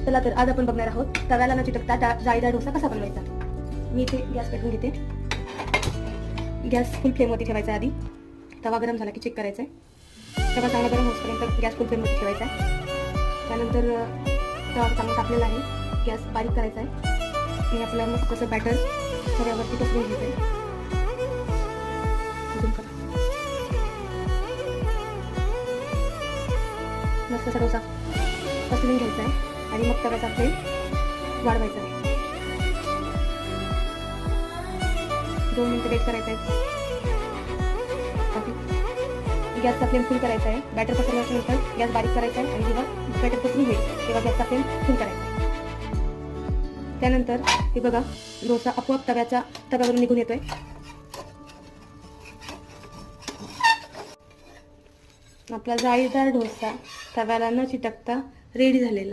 चला तर आज आपण बघणार आहोत तव्याला न चिटकता जाळीदार डोसा कसा बनवायचा। मी इथे गॅस पेटवून घेते। गॅस फुल फ्लेमवरती ठेवायचा। आधी तवा गरम झाला की चेक करायचा आहे। तवा चांगला गरम होईपर्यंत गॅस फुल फ्लेमवरती ठेवायचा आहे। त्यानंतर तवा चांगला तापलेला आहे, गॅस बारीक करायचा आहे आणि आपलं मस्त असं बॅटर तव्यावरती पसरून घ्यायचं आहे। मस्त असा डोसा पसरून घ्यायचा आहे आणि मग तव्याचा फ्लेम वाढवायचा आहे। 2 मिनिटं वेट करायचं आहे। गॅसचा फ्लेम फुल करायचा आहे। बॅटर पसरल्यानंतर गॅस बारीक करायचा आहे आणि जेव्हा बॅटर पसरून होईल तेव्हा गॅसचा फ्लेम फुल करायचा आहे। त्यानंतर हे बघा डोसा आपोआप तव्यावरून निघून येतोय। आपला जाळीदार डोसा तव्याला न चिटकता रेडी झालेला आहे।